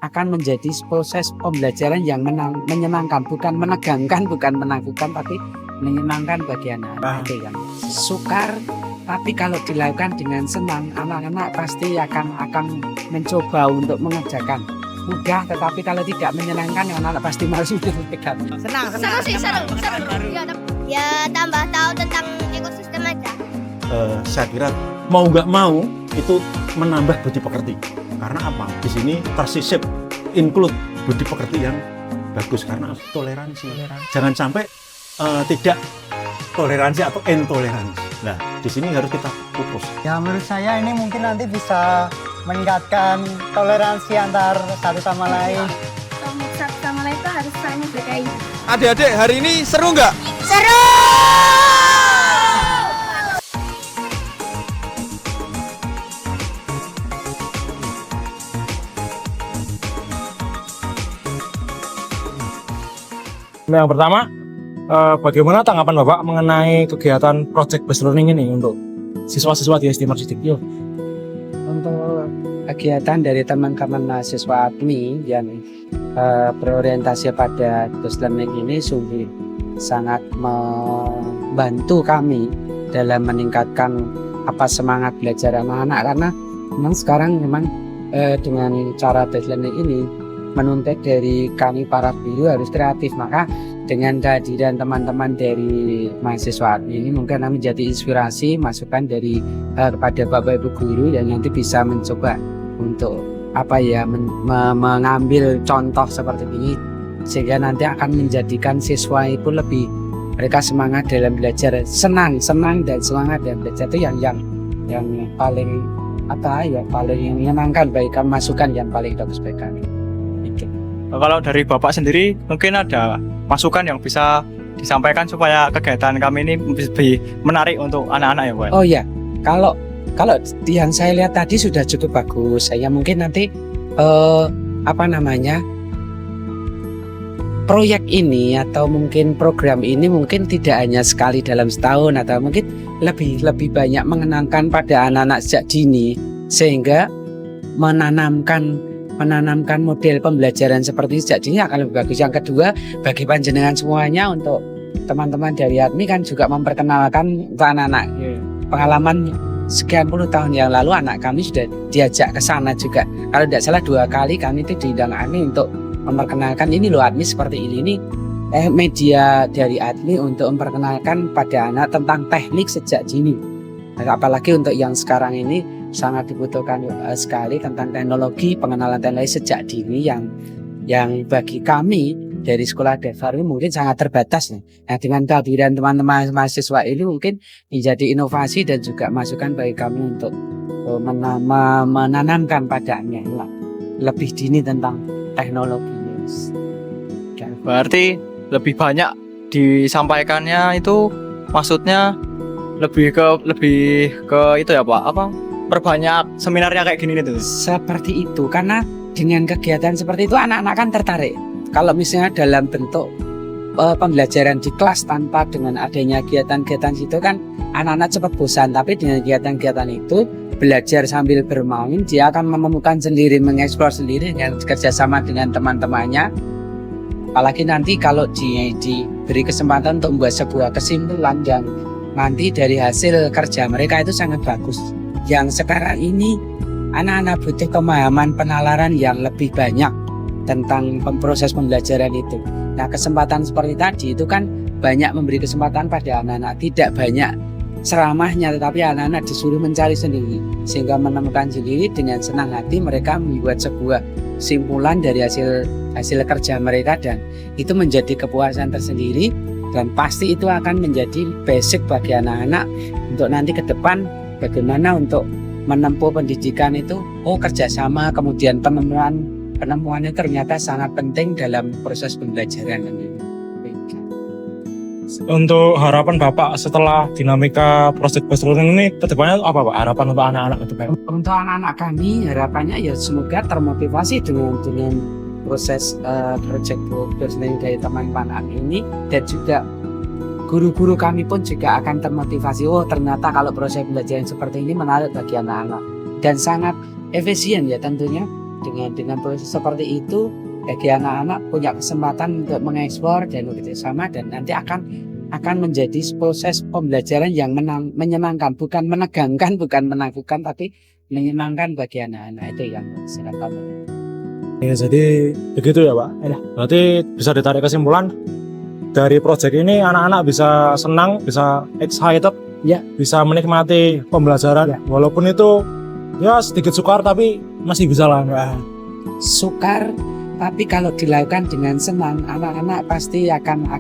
akan menjadi proses pembelajaran yang menyenangkan, bukan menegangkan, bukan menakutkan, tapi menyenangkan bagi anak-anak. Itu kan sukar, tapi kalau dilakukan dengan senang, anak-anak pasti akan mencoba untuk mengerjakan. Mudah, tetapi kalau tidak menyenangkan, anak-anak pasti malas untuk pegang. Seru sih, seru. Ya tambah tahu tentang ekosistem aja. Saya kira mau nggak mau itu menambah budi pekerti. Karena apa? Di sini tersisip include budi pekerti yang bagus karena toleransi. Jangan sampai tidak toleransi atau intoleransi. Nah, di sini harus kita pupus. Ya menurut saya ini mungkin nanti bisa meningkatkan toleransi antar satu sama lain. Satu sama lain itu harus saling menghargai. Adik-adik, hari ini seru nggak? Seru! Yang pertama, bagaimana tanggapan Bapak mengenai kegiatan Project Based Learning ini untuk siswa-siswa di SD Marsidik? Untuk kegiatan dari teman-teman mahasiswa APMI yang berorientasi pada Based Learning ini sungguh sangat membantu kami dalam meningkatkan semangat belajar anak-anak, karena memang sekarang dengan cara Based Learning ini menuntut dari kami para guru harus kreatif. Maka dengan kehadiran teman-teman dari mahasiswa ini mungkin kami menjadi inspirasi, masukan dari kepada Bapak Ibu guru, dan nanti bisa mencoba untuk mengambil contoh seperti ini, sehingga nanti akan menjadikan siswa itu lebih mereka semangat dalam belajar, senang dan semangat dalam belajar. Itu yang paling paling menyenangkan bagi kami, masukan yang paling bagus bagi kami. Kalau dari Bapak sendiri mungkin ada masukan yang bisa disampaikan supaya kegiatan kami ini lebih menarik untuk anak-anak ya, Pak? Oh ya, kalau yang saya lihat tadi sudah cukup bagus. Saya mungkin nanti proyek ini atau mungkin program ini mungkin tidak hanya sekali dalam setahun, atau mungkin lebih banyak mengenangkan pada anak-anak sejak dini, sehingga menanamkan model pembelajaran seperti sejak dini akan lebih bagus. Yang kedua, bagi panjenengan semuanya, untuk teman-teman dari ADMI kan juga memperkenalkan untuk anak-anak. Pengalaman sekian puluh tahun yang lalu anak kami sudah diajak ke sana juga. Kalau tidak salah 2 kali kami itu diundang ADMI untuk memperkenalkan ini loh ADMI seperti ini media dari ADMI untuk memperkenalkan pada anak tentang teknik sejak dini. Apalagi untuk yang sekarang ini sangat dibutuhkan sekali tentang teknologi, pengenalan teknologi sejak dini yang bagi kami dari Sekolah Dasar ini mungkin sangat terbatas. Nah, dengan kehadiran teman-teman mahasiswa ini mungkin menjadi inovasi dan juga masukan bagi kami untuk menanamkan padanya lebih dini tentang teknologi. Berarti lebih banyak disampaikannya itu, maksudnya lebih ke itu ya Pak, perbanyak seminarnya kayak gini nih. Seperti itu, karena dengan kegiatan seperti itu anak-anak kan tertarik. Kalau misalnya dalam bentuk pembelajaran di kelas tanpa dengan adanya kegiatan-kegiatan itu kan anak-anak cepat bosan. Tapi dengan kegiatan-kegiatan itu, belajar sambil bermain, dia akan menemukan sendiri, mengeksplor sendiri dengan kerjasama dengan teman-temannya. Apalagi nanti kalau diberi kesempatan untuk membuat sebuah kesimpulan yang nanti dari hasil kerja mereka itu sangat bagus. Yang sekarang ini anak-anak butuh pemahaman penalaran yang lebih banyak tentang proses pembelajaran itu. Nah, kesempatan seperti tadi itu kan banyak memberi kesempatan pada anak-anak, tidak banyak ceramahnya, tetapi anak-anak disuruh mencari sendiri, sehingga menemukan sendiri dengan senang hati mereka membuat sebuah kesimpulan dari hasil kerja mereka, dan itu menjadi kepuasan tersendiri, dan pasti itu akan menjadi basic bagi anak-anak untuk nanti ke depan bagaimana untuk menempuh pendidikan itu. Kerjasama, kemudian penemuannya ternyata sangat penting dalam proses pembelajaran. Untuk harapan Bapak setelah dinamika Project Based Learning ini ke depannya apa Pak? Harapan untuk anak-anak ke depan? Untuk anak-anak kami harapannya ya semoga termotivasi dengan proses Project Based Learning dari teman-teman ini, dan juga guru-guru kami pun juga akan termotivasi. Ternyata kalau proses pembelajaran seperti ini menarik bagi anak-anak dan sangat efisien ya tentunya. dengan proses seperti itu bagi anak-anak punya kesempatan untuk mengekspor dan bekerjasama, dan nanti akan menjadi proses pembelajaran yang menyenangkan, bukan menegangkan, bukan menakutkan, tapi menyenangkan bagi anak-anak. Itu yang saya katakan. Ya, jadi begitu ya Pak. Berarti bisa ditarik kesimpulan dari proyek ini anak-anak bisa senang, bisa excited, Ya. bisa menikmati pembelajaran, Ya. walaupun itu ya sedikit sukar tapi masih bisa lah. Sukar, tapi kalau dilakukan dengan senang, anak-anak pasti akan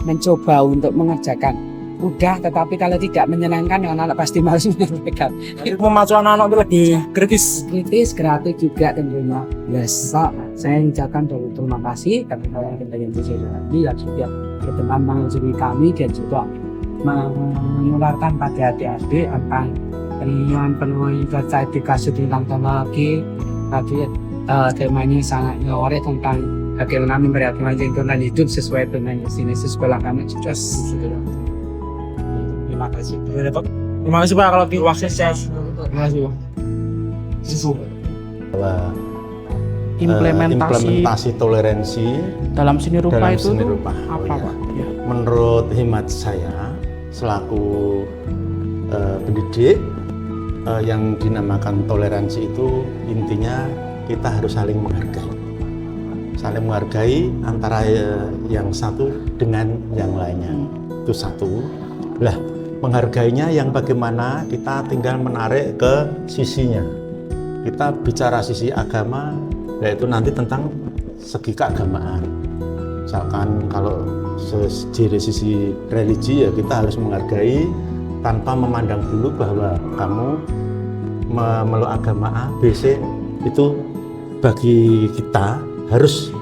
mencoba untuk mengerjakan. Mudah, tetapi kalau tidak menyenangkan, anak-anak pasti malas mengerjakan. Memacu anak-anak itu lebih kritis. Kritis, kreatif juga tentunya. Yes, Pak, saya ucapkan terima kasih karena kalian kita yang bisa lagi dan juga teman mengunjungi kami dan juga menularkan pada adik-adik tentang penemuan terkait kasus tentang teknologi. Tapi temanya sangat menarik tentang bagaimana memperhatikan lingkungan hidup sesuai dengan destinasi sekolah kami. Terima kasih. Terima kasih Pak kalau waktu saya. Terima kasih, Pak. Bahwa implementasi toleransi dalam seni rupa dalam itu seni tuh rupa. apa Ya. Pak? Ya. Menurut hemat saya selaku pendidik, yang dinamakan toleransi itu intinya kita harus saling menghargai antara yang satu dengan yang lainnya. Itu satu. Lah, menghargainya yang bagaimana, kita tinggal menarik ke sisinya. Kita bicara sisi agama, yaitu nanti tentang segi keagamaan. Misalkan kalau dari sisi religi, ya kita harus menghargai tanpa memandang dulu bahwa kamu memeluk agama A, B, C, itu bagi kita harus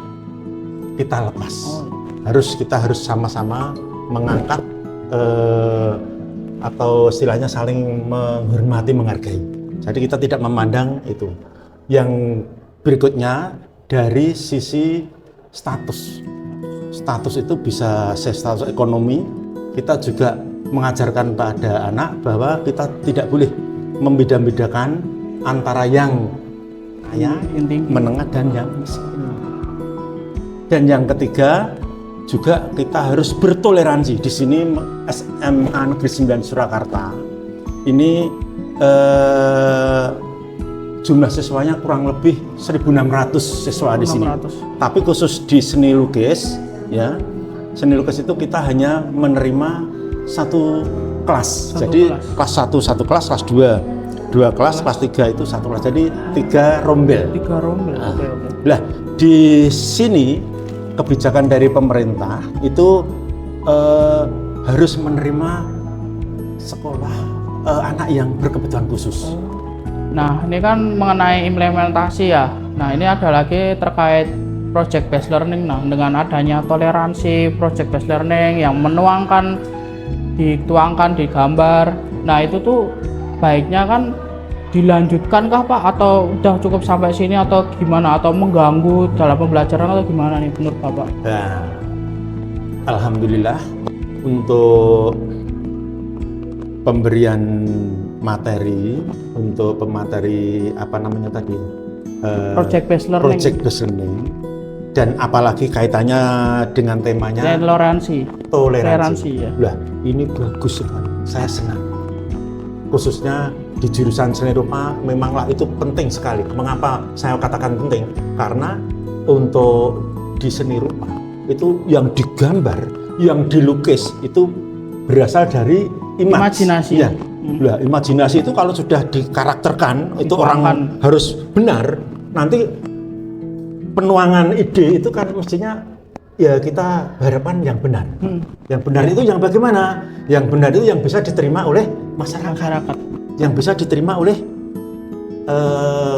kita lepas. Kita harus sama-sama mengangkat atau istilahnya saling menghormati, menghargai. Jadi kita tidak memandang itu. Yang berikutnya dari sisi status. Status itu bisa status ekonomi. Kita juga mengajarkan pada anak bahwa kita tidak boleh membeda-bedakan antara yang kaya, menengah, dan yang miskin. Dan yang ketiga juga kita harus bertoleransi. Di sini SMA Negeri 9 Surakarta ini jumlah siswanya kurang lebih 1.600 siswa di sini. Tapi khusus di seni lukis, ya, seni lukis itu kita hanya menerima satu kelas. Jadi kelas 1 satu kelas, kelas 2 kelas, kelas 3 itu satu kelas. Jadi 3 rombel. Nah, di sini kebijakan dari pemerintah itu harus menerima sekolah anak yang berkebutuhan khusus. Nah, ini kan mengenai implementasi ya. Nah, ini ada lagi terkait project based learning. Nah, dengan adanya toleransi project based learning yang dituangkan di gambar. Nah, itu tuh baiknya kan dilanjutkan kah Pak, atau udah cukup sampai sini atau gimana, atau mengganggu dalam pembelajaran atau gimana nih menurut Bapak? Nah, alhamdulillah untuk pemberian materi untuk pemateri Project based learning, dan apalagi kaitannya dengan temanya toleransi ya. Lah, ini bagus sekali, saya senang. Khususnya di jurusan seni rupa memanglah itu penting sekali. Mengapa saya katakan penting? Karena untuk di seni rupa itu yang digambar, yang dilukis itu berasal dari imajinasi. Ya. Nah, imajinasi itu kalau sudah dikarakterkan itu orang harus benar. Nanti penuangan ide itu kan mestinya ya kita harapan yang benar. Yang benar itu yang bagaimana? Yang benar itu yang bisa diterima oleh masyarakat. Yang bisa diterima oleh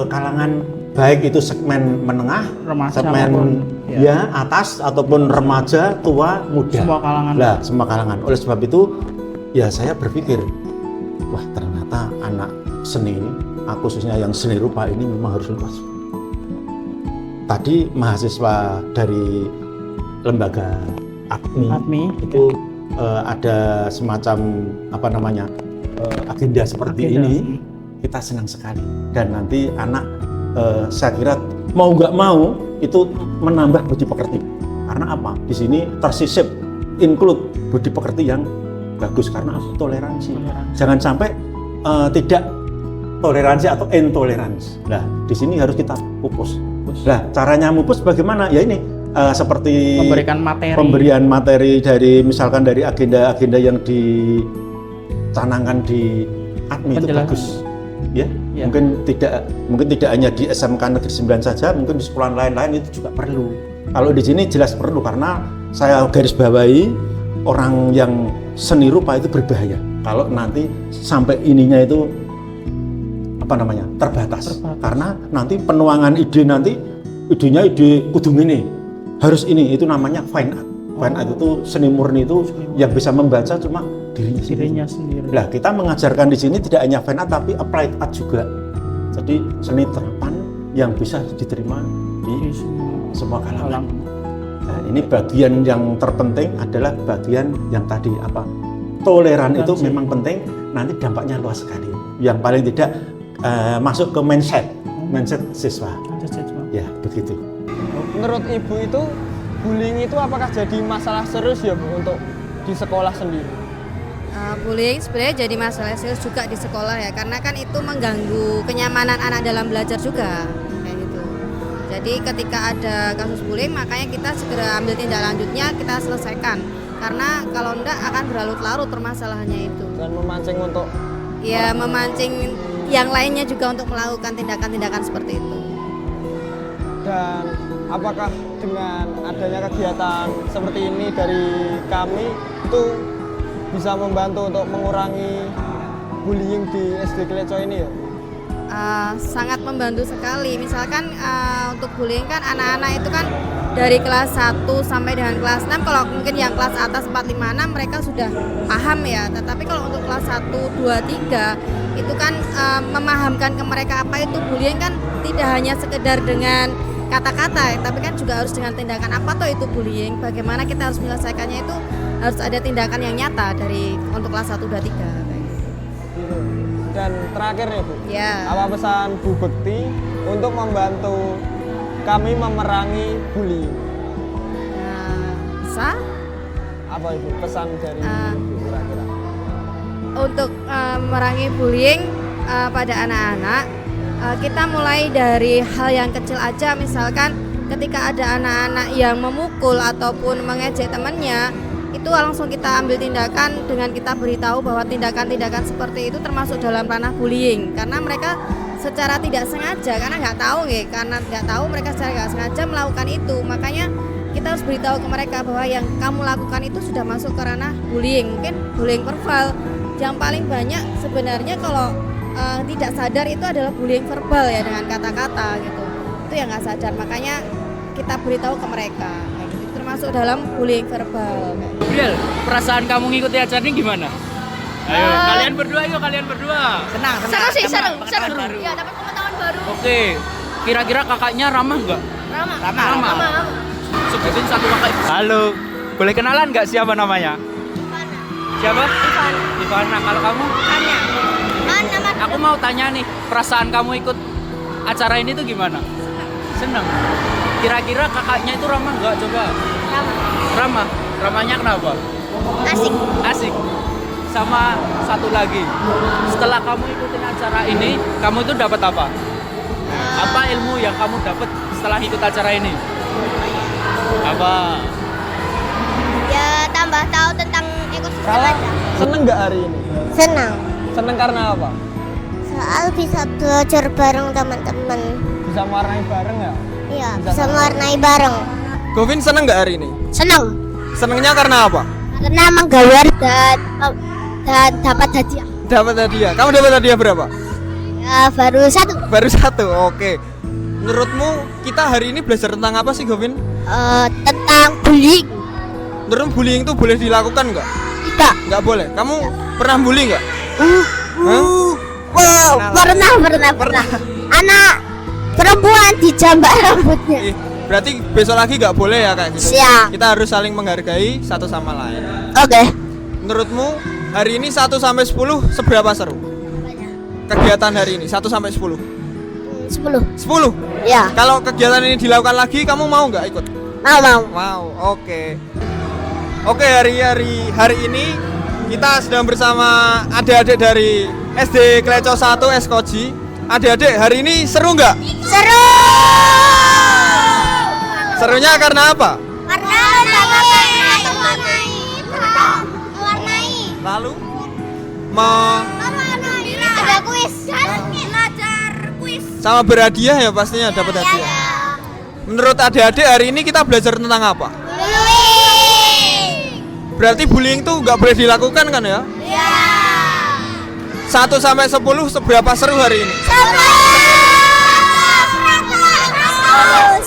kalangan, baik itu segmen menengah, remaja, segmen ya atas ataupun remaja, tua, muda. Semua kalangan. Lah, semua kalangan. Oleh sebab itu ya saya berpikir, wah ternyata anak seni, khususnya yang seni rupa ini memang harus luas. Tadi mahasiswa dari lembaga APMI itu ada semacam agenda seperti ini, kita senang sekali. Dan nanti anak saya kira mau nggak mau itu menambah budi pekerti. Karena apa? Di sini tersisip include budi pekerti yang bagus karena toleransi. Jangan sampai tidak toleransi atau intoleransi. Nah, di sini harus kita pupus. Nah, caranya mupus bagaimana? Ya ini seperti pemberian materi dari misalkan dari agenda-agenda yang dicanangkan di ADMI itu bagus. Ya, mungkin tidak hanya di SMK Negeri 9 saja, mungkin di sekolah lain-lain itu juga perlu. Kalau di sini jelas perlu karena saya garis bawahi orang yang seni rupa itu berbahaya. Kalau nanti sampai ininya itu terbatas. Karena nanti penuangan ide idenya ide kudu ini. Harus ini, itu namanya fine art. Fine art itu seni murni itu yang bisa membaca cuma dirinya sendiri. Nah, kita mengajarkan di sini tidak hanya fine art tapi applied art juga. Jadi seni terapan yang bisa diterima di semua kalangan. Nah, ini bagian yang terpenting adalah bagian yang tadi toleran itu memang penting, nanti dampaknya luas sekali. Yang paling tidak masuk ke mindset siswa. Ya, begitu. Menurut Ibu itu bullying itu apakah jadi masalah serius ya Bu untuk di sekolah sendiri? Bullying sebenarnya jadi masalah serius juga di sekolah ya, karena kan itu mengganggu kenyamanan anak dalam belajar juga kayak gitu. Jadi ketika ada kasus bullying makanya kita segera ambil tindak lanjutnya, kita selesaikan. Karena kalau enggak akan berlarut-larut permasalahannya itu. Dan memancing untuk memancing yang lainnya juga untuk melakukan tindakan-tindakan seperti itu. Dan apakah dengan adanya kegiatan seperti ini dari kami itu bisa membantu untuk mengurangi bullying di SD Kleco ini ya? Sangat membantu sekali. Misalkan untuk bullying kan anak-anak itu kan dari kelas 1 sampai dengan kelas 6, kalau mungkin yang kelas atas 4, 5, 6 mereka sudah paham ya. Tetapi kalau untuk kelas 1, 2, 3 itu kan memahamkan ke mereka apa itu bullying kan tidak hanya sekedar dengan kata-kata, tapi kan juga harus dengan tindakan. Apa toh itu bullying, bagaimana kita harus menyelesaikannya, itu harus ada tindakan yang nyata dari untuk kelas 1, 2, 3. Dan terakhir nih Bu, apa pesan Bu Bekti untuk membantu kami memerangi bullying? Bisa? Apa Ibu pesan dari Ibu kira-kira? Untuk memerangi bullying pada anak-anak, kita mulai dari hal yang kecil aja. Misalkan ketika ada anak-anak yang memukul ataupun mengejek temannya, itu langsung kita ambil tindakan dengan kita beritahu bahwa tindakan-tindakan seperti itu termasuk dalam ranah bullying, karena mereka secara tidak sengaja, karena nggak tahu mereka secara nggak sengaja melakukan itu. Makanya kita harus beritahu ke mereka bahwa yang kamu lakukan itu sudah masuk ke ranah bullying, mungkin bullying verbal. Yang paling banyak sebenarnya kalau tidak sadar itu adalah bullying verbal ya, dengan kata-kata gitu. Itu yang nggak sadar, makanya kita beritahu ke mereka. Itu termasuk dalam bullying verbal. Bril, perasaan kamu ngikuti acara ini gimana? Ayo, kalian berdua. Senang. Seru. Ya, dapat pengetahuan baru. Oke, kira-kira kakaknya ramah nggak? Ramah. Sebutin satu kakak. Halo, boleh kenalan nggak siapa namanya? Ivana. Siapa? Ivana. Kalau kamu? Anya. Aku mau tanya nih, perasaan kamu ikut acara ini tuh gimana? Senang. Kira-kira kakaknya itu ramah nggak? Coba. Ramah. Ramahnya kenapa? Asik. Sama satu lagi, setelah kamu ikutin acara ini, kamu itu dapat apa? Apa ilmu yang kamu dapat setelah ikut acara ini? Apa? Ya, tambah tahu tentang ekosistem aja. Seneng nggak hari ini? Seneng karena apa? Soal bisa belajar bareng teman-teman. Bisa mewarnai bareng ya? Iya, bisa mewarnai bareng. Govin seneng nggak hari ini? Senang. Senengnya karena apa? Karena menggawar dan dapat hadiah. Dapat hadiah. Kamu dapat hadiah berapa? Ya, baru satu. Oke. Menurutmu kita hari ini belajar tentang apa sih, Govin? Tentang bullying. Menurutmu bullying itu boleh dilakukan nggak? Tidak. Nggak boleh. Kamu pernah bully nggak? Pernah. Anak perempuan dijambak rambutnya. Berarti besok lagi nggak boleh ya kayak gitu? Siap. Kita harus saling menghargai satu sama lain. Oke. Menurutmu hari ini 1 sampai 10 seberapa seru? Kegiatan hari ini 1 sampai 10. 10. 10? Ya, Kalau kegiatan ini dilakukan lagi, kamu mau nggak ikut? mau. Mau, oke. Oke, hari ini kita sedang bersama adik-adik dari SD Kleco 1 Eskoji. Adik-adik, hari ini seru nggak? Seru. Serunya karena apa? Karena mewarnai. Lalu Ada kuis. Belajar kuis. sama berhadiah ya pastinya dapat hadiah. Menurut adik-adik hari ini kita belajar tentang apa? Berarti bullying tuh nggak boleh dilakukan kan ya? 1 sampai 10 seberapa seru hari ini? 10.